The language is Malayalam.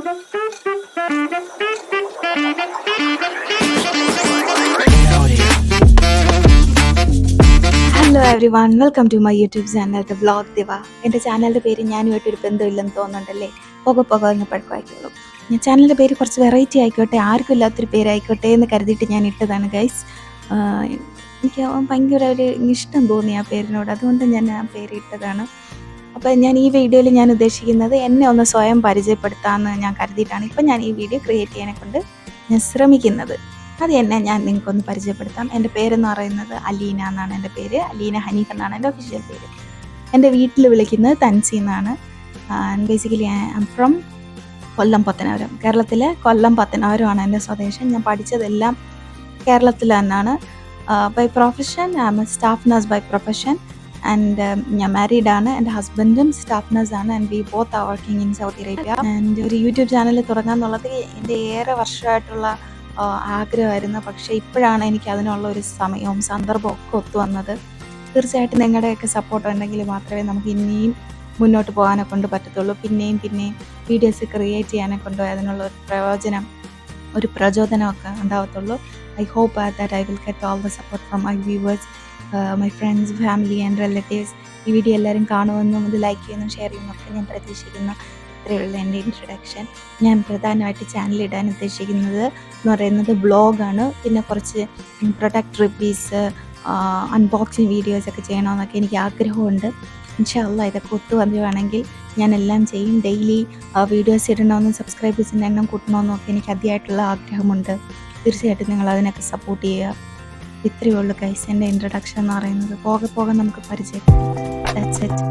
Hello everyone, welcome to my YouTube channel the vlog diva. എൻ്റെ ചാനലിൻ്റെ പേര് ഞാനുമായിട്ടൊരു ബന്ധമില്ലെന്ന് തോന്നുന്നുണ്ടല്ലേ? പോകെ അങ്ങ് പഴക്കമായിക്കോളും. ഞാൻ ചാനലിൻ്റെ പേര് കുറച്ച് വെറൈറ്റി ആയിക്കോട്ടെ, ആർക്കും ഇല്ലാത്തൊരു പേരായിക്കോട്ടെ എന്ന് കരുതിയിട്ട് ഞാൻ ഇട്ടതാണ് ഗൈസ്. എനിക്ക് ഭയങ്കര ഒരു ഇഷ്ടം തോന്നി ആ പേരിനോട്, അതുകൊണ്ട് ഞാൻ ആ പേര് ഇട്ടതാണ്. അപ്പോൾ ഞാൻ ഈ വീഡിയോയിൽ ഞാൻ ഉദ്ദേശിക്കുന്നത് എന്നെ ഒന്ന് സ്വയം പരിചയപ്പെടുത്താമെന്ന് ഞാൻ കരുതിയിട്ടാണ് ഇപ്പം ഞാൻ ഈ വീഡിയോ ക്രിയേറ്റ് ചെയ്യാനെ കൊണ്ട് ഞാൻ ശ്രമിക്കുന്നത്. അത് തന്നെ ഞാൻ നിങ്ങൾക്കൊന്ന് പരിചയപ്പെടുത്താം. എൻ്റെ പേരെന്ന് പറയുന്നത് അലീന എന്നാണ്. എൻ്റെ പേര് അലീന ഹനീഫ് എന്നാണ് എൻ്റെ ഒഫീഷ്യൽ പേര്. എൻ്റെ വീട്ടിൽ വിളിക്കുന്നത് തൻസി എന്നാണ്. Basically I am from Kollam Pathanapuram. കേരളത്തിലെ കൊല്ലം പത്തനാപുരമാണ് എൻ്റെ സ്വദേശം. ഞാൻ പഠിച്ചതെല്ലാം കേരളത്തിൽ തന്നെയാണ്. By profession I am a staff nurse by profession. And ഞാൻ മാരീഡാണ്. എൻ്റെ ഹസ്ബൻഡും സ്റ്റാഫ് നഴ്സാണ്. And we both are working in Saudi Arabia. And ഒരു യൂട്യൂബ് ചാനൽ തുടങ്ങാമെന്നുള്ളത് എൻ്റെ ഏറെ വർഷമായിട്ടുള്ള ആഗ്രഹമായിരുന്നു. പക്ഷേ ഇപ്പോഴാണ് എനിക്ക് അതിനുള്ള ഒരു സമയവും സന്ദർഭവും ഒക്കെ ഒത്തു വന്നത്. തീർച്ചയായിട്ടും നിങ്ങളുടെയൊക്കെ സപ്പോർട്ട് ഉണ്ടെങ്കിൽ മാത്രമേ നമുക്ക് ഇനിയും മുന്നോട്ട് പോകാനെ കൊണ്ട് പറ്റത്തുള്ളൂ. പിന്നെയും വീഡിയോസ് ക്രിയേറ്റ് ചെയ്യാനെ കൊണ്ട് അതിനുള്ള ഒരു പ്രചോദനമൊക്കെ ഉണ്ടാവത്തുള്ളൂ. I hope that I will get all the support from my viewers, my friends, family and relatives. ഈ വീഡിയോ എല്ലാവരും കാണുമെന്നും ഇത് ലൈക്ക് ചെയ്യുമെന്നും ഷെയർ ചെയ്യുമെന്നൊക്കെ ഞാൻ പ്രതീക്ഷിക്കുന്നു. ഇത്രയുള്ള എൻ്റെ ഇൻട്രൊഡക്ഷൻ. ഞാൻ പ്രധാനമായിട്ട് ചാനലിടാൻ ഉദ്ദേശിക്കുന്നത് എന്ന് പറയുന്നത് വ്ളോഗാണ്. പിന്നെ കുറച്ച് പ്രൊഡക്റ്റ് റിവ്യൂസ്, അൺബോക്സിങ് വീഡിയോസൊക്കെ ചെയ്യണമെന്നൊക്കെ എനിക്ക് ആഗ്രഹമുണ്ട്. ഇൻഷാ അല്ലാഹ് ഇതൊക്കെ ഒത്തു വരികയാണെങ്കിൽ ഞാൻ എല്ലാം ചെയ്യും. ഡെയിലി വീഡിയോസ് ഇടണമെന്നും സബ്സ്ക്രൈബേഴ്സിൻ്റെ എണ്ണം കൂട്ടണമെന്നും ഒക്കെ എനിക്ക് അതിയായിട്ടുള്ള ആഗ്രഹമുണ്ട്. തീർച്ചയായിട്ടും നിങ്ങൾ അതിനൊക്കെ സപ്പോർട്ട് ചെയ്യുക. ഇത്രയേ ഉള്ളൂ ഗൈസ് എൻ്റെ ഇൻട്രൊഡക്ഷൻ എന്ന് പറയുന്നത്. പോകെ നമുക്ക് പരിചയം. That's it.